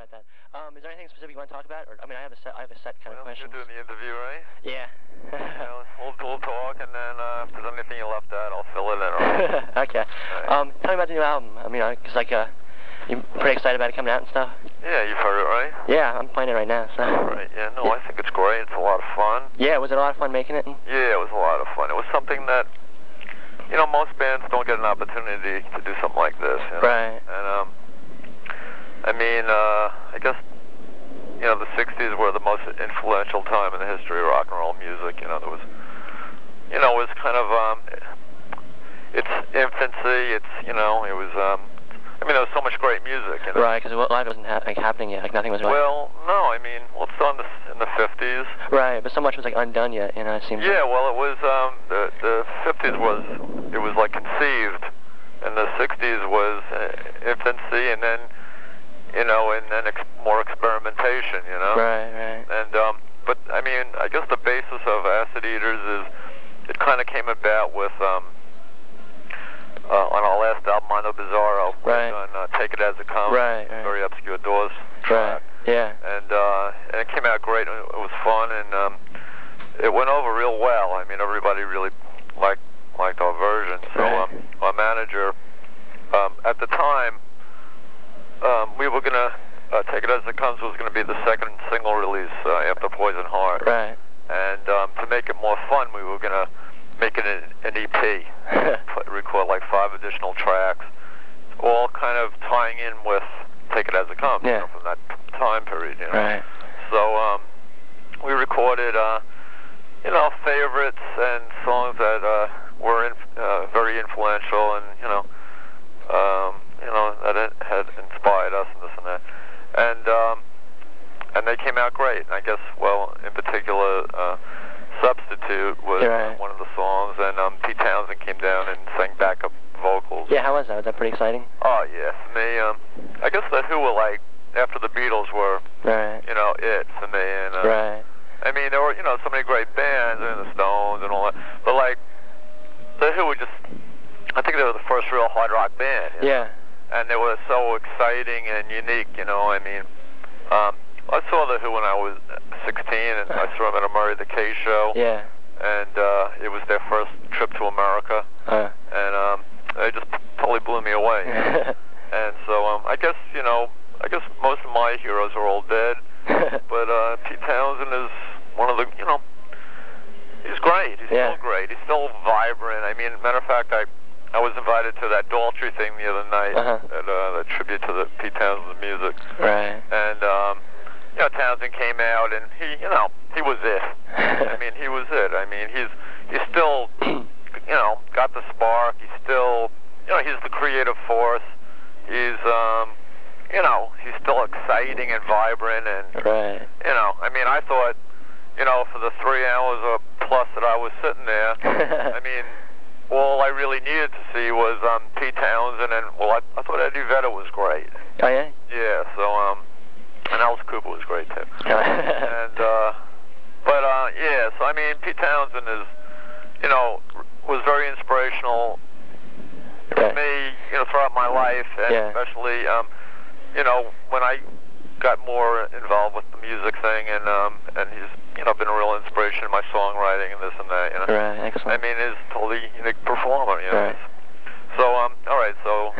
about that. Is there anything specific you want to talk about? Or I mean, I have a set kind of question. You're doing the interview, right? Yeah. We'll talk, and then if there's anything you left out, I'll fill it in. Right? Okay. Right. Tell me about the new album. I mean, cause you're pretty excited about it coming out and stuff. Yeah, you've heard it, right? Yeah, I'm playing it right now. So. Right. Yeah. No, I think it's great. It's a lot of fun. Yeah. Was it a lot of fun making it? Yeah, it was a lot of fun. It was something that, most bands don't get an opportunity to do something like this. Right. And I mean, I guess, the 60s were the most influential time in the history of rock and roll music. There was, it was kind of, its infancy. It was, there was so much great music. Right, because live wasn't happening yet. Like nothing was. Well, no, it's still in the 50s. Right, but so much was undone yet. It seems. Yeah, well, it was the 50s was conceived, and the 60s was infancy, and then more experimentation. Right. And but I guess the basis of Acid Eaters is it kind of came about with on our last album, Mondo Bizarro, right. On Take It As It Comes, right. Very Obscure Doors track. Right. Yeah. And it came out great. It was fun, and it went over real well. Everybody really liked our version. So our manager, at the time, we were gonna Take It As It Comes was gonna be the second single release after Poison Heart. Right. And to make it more fun, we were gonna make it an EP, record 5 additional tracks, all kind of tying in with Take It As It Comes, from that time period. Right. So we recorded, favorites and songs that were very influential, and that had inspired us and this and that, and they came out great. And I guess, in particular, Substitute was one of the songs, and Pete Townsend came down and sang backup vocals. Yeah, how was that? Was that pretty exciting? Oh, yeah. For me, I guess the Who were after the Beatles were, it for me. And, right. There were, so many great bands, the Stones and all that, but the Who were just, I think they were the first real hard rock band. Yeah. And they were so exciting and unique, I saw the Who when I was 16, and I saw them at a Murray the K show. Yeah. And it was their first trip to America. And they just totally blew me away. And so I guess most of my heroes are all dead. But Pete Townsend is one of the, he's great. He's still great. He's still vibrant. Matter of fact, I was invited to that Daltrey thing the other night, at a tribute to the Pete Townsend music. Right. And Townsend came out, and he was it. He was it. He's still, got the spark. He's still, he's the creative force. He's, he's still exciting and vibrant, and right. I thought, for the 3 hours or plus that I was sitting there, all I really needed to see was Pete Townsend, and I thought Eddie Vedder was great. Oh yeah. Yeah. So and Alice Cooper was great too. And So Pete Townsend is, was very inspirational to me, throughout my life, and especially, when I got more involved with the music thing, and he's, been a real inspiration in my songwriting and this and that. Right. Excellent. He's a totally unique performer. Right. So all right. So.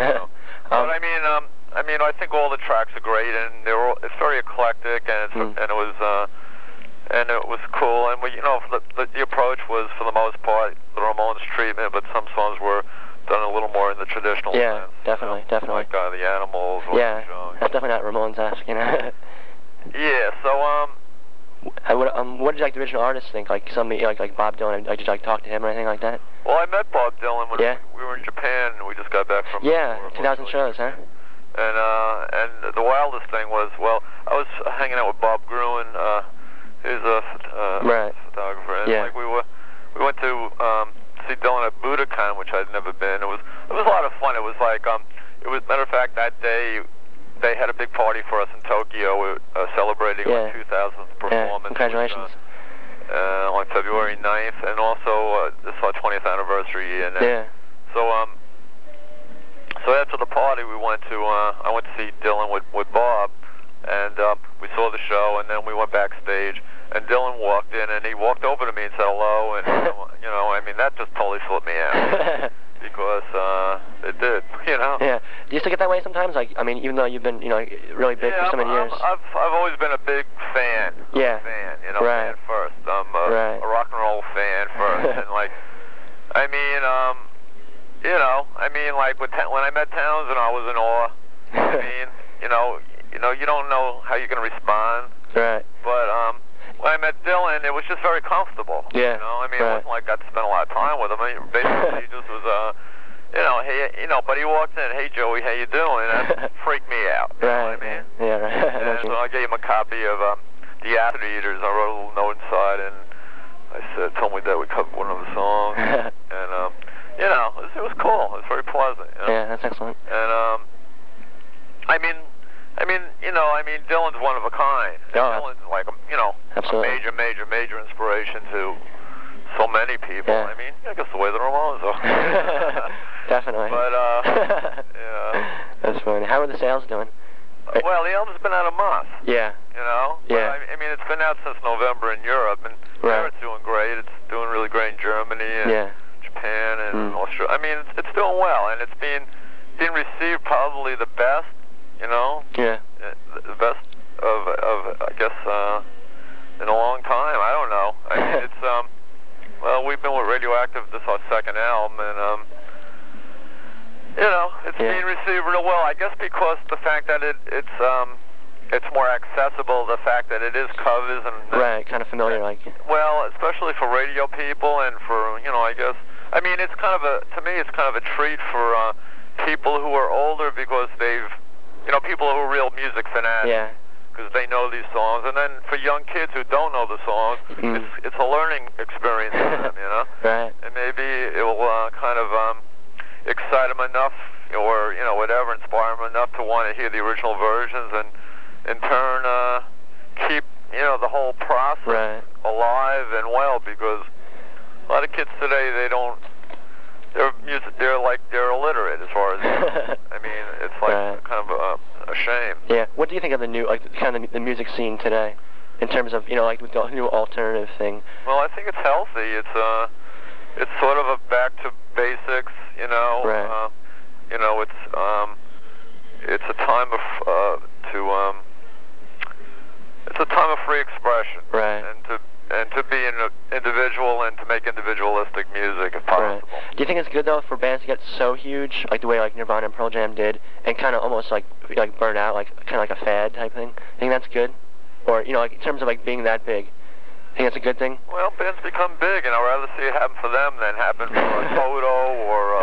But I think all the tracks are great, and it's very eclectic, and it was cool, and the approach was, for the most part, the Ramones treatment, but some songs were done a little more in the traditional sense. Definitely. Like the Animals. Or that's definitely not Ramones-esque, Yeah. So what did the original artists think? Like somebody like Bob Dylan? Did you talk to him or anything like that? Well, I met Bob Dylan when we were in Japan, and we just got back from 2,000 shows, huh? And the wildest thing was, I was hanging out with Bob Gruen, who's a photographer, and we went to see Dylan at Budokan, which I'd never been. It was a lot of fun. It was matter of fact, that day they had a big party for us in Tokyo, celebrating our 2000th performance. Congratulations. On February 9th, and also this is our 20th anniversary. And so after the party, I went to see Dylan with Bob, and And we saw the show, and then we went backstage, and Dylan walked in, and he walked over to me and said hello, and you know, I mean, that just totally flipped me out. Because it did, you know. Yeah. Do you still get that way sometimes? Like, I mean, even though you've been, you know, really big for so many years. I've always been a big fan. Yeah. Fan, you know, fan first. I'm a rock and roll fan first, and like, I mean, you know, like when I met Townsend, I was in awe. I mean, you know, you don't know how you're gonna respond. Right. But when I met Dylan, it was just very comfortable. Yeah. You know, I mean, it wasn't like I got to spend a lot of time with him. I mean, basically, he just was, you know, hey, you know, but he walked in, hey, Joey, how you doing? That freaked me out. You know what I mean? Yeah, right. And so I gave him a copy of The Acid Eaters. I wrote a little note inside, and I said, told me that we covered one of the songs. And, you know, it was cool. It was very pleasant. You know? Yeah, that's excellent. And, I mean, Dylan's one of a kind. Dylan's like, you know, absolutely. A major inspiration to so many people. Yeah. I mean, I guess the way the Ramones are. Definitely. But, yeah. That's funny. How are the sales doing? Well, the album's been out a month. Yeah. You know? Yeah. But, I mean, it's been out since November in Europe, and there it's doing great. It's doing really great in Germany and Japan and Australia. I mean, it's doing well, and it's being received probably the best, you know? Yeah. The best of I guess, in a long time. I don't know. I mean, it's, well, we've been with Radioactive. This is our second album, and, you know, it's being received real well. I guess because the fact that it's more accessible, the fact that it is covers and kind of familiar, like. Well, especially for radio people and for, you know, I guess, I mean, it's kind of to me, it's kind of a treat for people who are older because they've, you know, people who are real music fanatics. Yeah. Because they know these songs, and then for young kids who don't know the songs, it's a learning experience for them, you know. Right. And maybe it will kind of excite them enough, or you know, whatever, inspire them enough to want to hear the original versions, and in turn keep, you know, the whole process alive and well. Because a lot of kids today, they're illiterate as far as I mean, it's like kind of a shame. Yeah. What do you think of the new, like, kind of the music scene today, in terms of, you know, like with the new alternative thing? Well, I think it's healthy. It's sort of a back to basics, you know. Right. You know, it's a time of it's a time of free expression. Right. And to be an individual and to make individualistic music if possible. Right. Do you think it's good though for bands to get so huge, like the way like Nirvana and Pearl Jam did, and kind of almost like burn out, like kind of like a fad type thing? Think that's good, or you know, like in terms of like being that big? Think that's a good thing? Well, bands become big, and I'd rather see it happen for them than happen for Toto or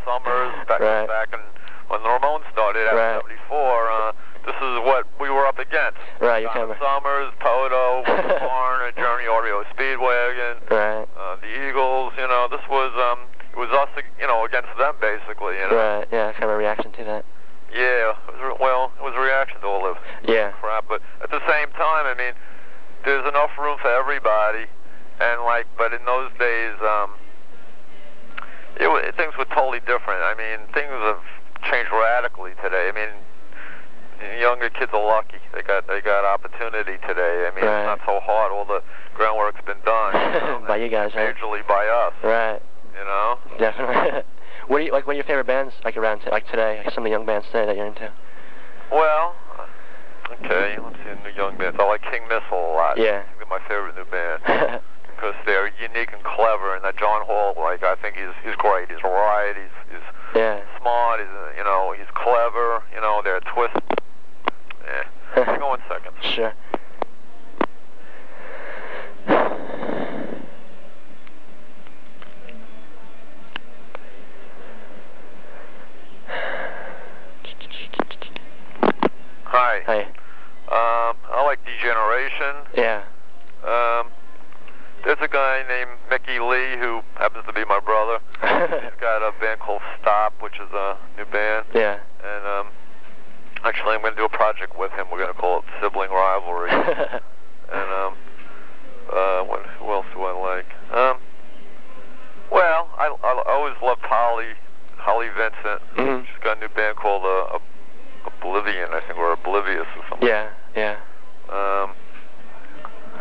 Summers back in when the Ramones started after '74. This is what we were up against. Right, you Summers, Toto, Barn, and Journey Oreo Speedwagon, the Eagles. You know, this was it was us, you know, against them basically. You know? Right. Yeah, kind of a reaction to that. Yeah. It was a reaction to all this crap. But at the same time, I mean, there's enough room for everybody, and like, but in those days, things were totally different. I mean, things have changed radically today. I mean, younger kids are lucky. They got opportunity today. I mean, it's not so hard. All the groundwork's been done. You know, by you guys, majorly by us. Right. You know. Definitely. What are your favorite bands like around like today? Like some of the young bands today that you're into? Well, okay. Let's see, new young bands. I like King Missile a lot. Yeah. They're my favorite new band because they're unique and clever. And that John Hall, like, I think he's great. He's right. He's smart. You know, he's clever. You know, they're twisted. Yeah. Hang on 1 second. Sure. Hi. Hi. I like Degeneration. Yeah. There's a guy named Mickey Lee who happens to be my brother. He's got a band called Stop, which is a new band. Yeah. And actually, I'm going to do a project with him. We're going to call it Sibling Rivalry. And who else do I like? Well, I always loved Holly Vincent. She's got a new band called Oblivion, I think, or Oblivious or something. Yeah, yeah. Are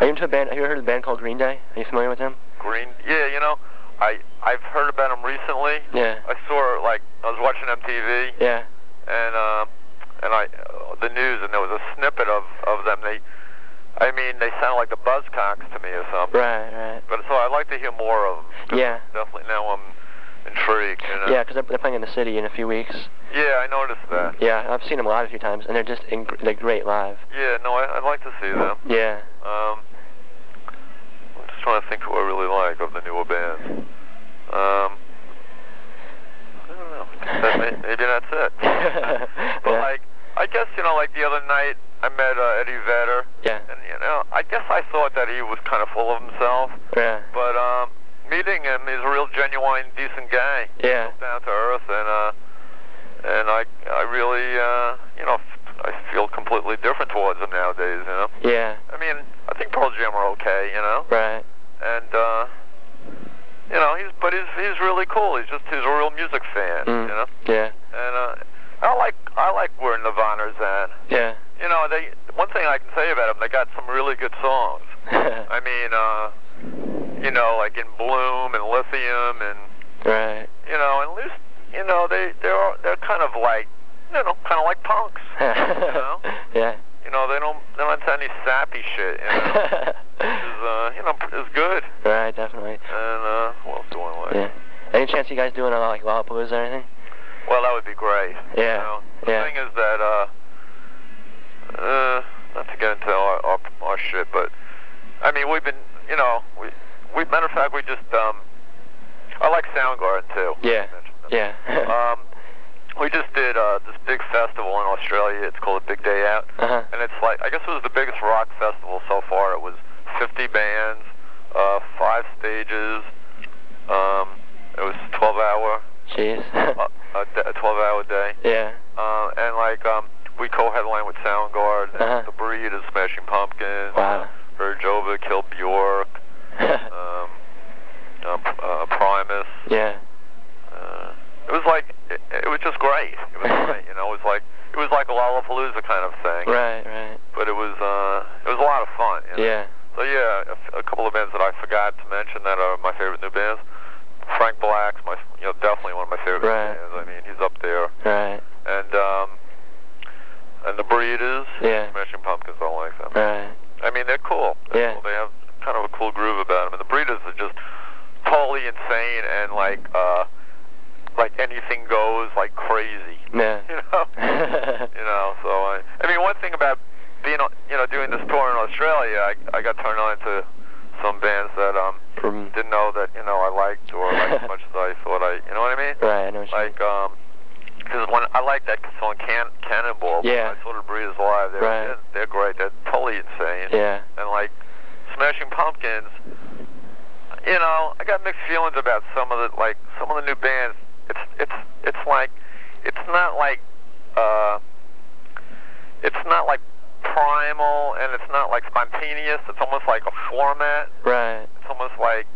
you into a band? Have you ever heard of a band called Green Day? Are you familiar with them? Yeah, you know, I've heard about them recently. Yeah. I saw, like, I was watching MTV. Yeah. And the news, and there was a snippet of them. They sound like the Buzzcocks to me or something. Right. But so I'd like to hear more of them. Yeah. Definitely now I'm intrigued. You know? Yeah, because they're playing in the city in a few weeks. Yeah, I noticed that. Yeah, I've seen them live a few times, and they're just they're great live. Yeah, no, I'd like to see them. Yeah. I'm just trying to think who I really like of the newer bands. I don't know. Maybe that's it. But yeah. like, I guess, you know, like the other night I met Eddie Vedder. Yeah. And, you know, I guess I thought that he was kind of full of himself. Yeah. But meeting him, he's a real genuine, decent guy. Yeah. Down to earth, and I really, you know, I feel completely different towards him nowadays, you know? Yeah. I mean, I think Pearl Jam are okay, you know? Right. And, you know, he's really cool. He's a real music fan, you know? Yeah. And, I like where Nirvana's at. Yeah. You know, one thing I can say about them, they got some really good songs. I mean, you know, like In Bloom and Lithium and, right. you know, and at least, you know, they're kind of like, you know, kind of like punks, you know? Yeah. You know, they're not into any sappy shit, you know? You know, is good. Right, definitely. And, what else do I like? Yeah. Any chance you guys doing like Lollapalooza or anything? Well, that would be great. Yeah. You know? The thing is that, not to get into our shit, but, I mean, we've been, you know, matter of fact, we just, I like Soundgarden, too. Yeah. Yeah. We just did this big festival in Australia. It's called A Big Day Out. And it's like, I guess it was the biggest rock festival so far. It was 50 bands, 5 stages. It was 12-hour. Jeez. A 12-hour day. Yeah. And like, we co-headlined with Soundgarden, The Breed of Smashing Pumpkins, wow. Jova, Kill Bjork, Primus. Yeah. It was like, it was just great. It was great, you know. It was like a Lollapalooza kind of thing. Right. But it was a lot of fun. You know? Yeah. So yeah, a couple of bands that I forgot to mention that are my favorite new bands. Frank Black's definitely one of my favorite bands. I mean, he's up there. Right. And The Breed is. Yeah. Smashing Pumpkins, I like them. Right. I mean, they're cool. They're cool. They have kind of a cool groove about them. And The Breeders are just totally insane and like anything goes, like crazy. Yeah. You know. You know. So I mean, one thing about being, you know, doing this tour in Australia, I got turned on to some bands that didn't know that, you know, I liked or liked as much as I thought you know what I mean? Right. I know what you mean. Like because when I like that song Cannonball. Yeah. I saw The Breeders live. They're great. They're totally insane. Yeah. And like Smashing Pumpkins, you know, I got mixed feelings about some of the new bands. It's like it's not like primal, and it's not like spontaneous. It's almost like a format. Right. It's almost like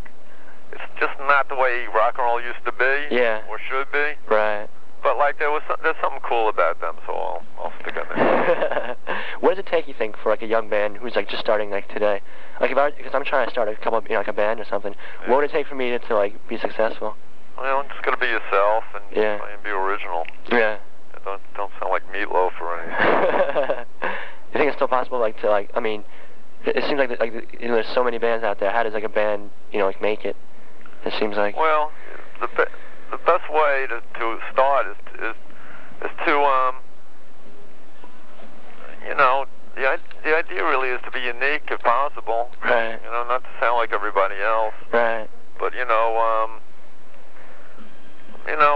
it's just not the way rock and roll used to be. Yeah. Or should be. Right. But like there's something cool about them, so I'll stick on that. What does it take, you think, for like a young band who's like just starting like today? Like because I'm trying to start a couple of, you know, like a band or something. Yeah. What would it take for me to like be successful? Well, just gotta be yourself and try and be original. Yeah. Don't sound like Meatloaf or anything. You think it's still possible, like to like? I mean, it seems like you know, there's so many bands out there. How does like a band, you know, like make it? It seems like. Well, the best way to start is to you know, the idea really is to be unique if possible. Right. You know, not to sound like everybody else. Right. But you know,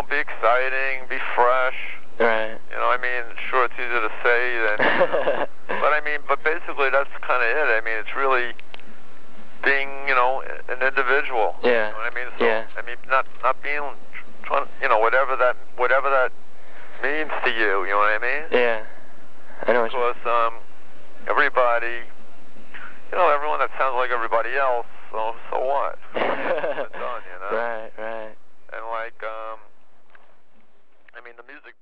be exciting, be fresh. Right. You know, I mean, sure, it's easy to say that, but basically that's kind of it. I mean, it's really being, you know, an individual. Yeah. You know what I mean? So, yeah. I mean, not being, you know, whatever that means to you. You know what I mean? Yeah. I know. Because everybody, you know, everyone that sounds like everybody else. So what? It's done, you know. Right. And like, I mean, the music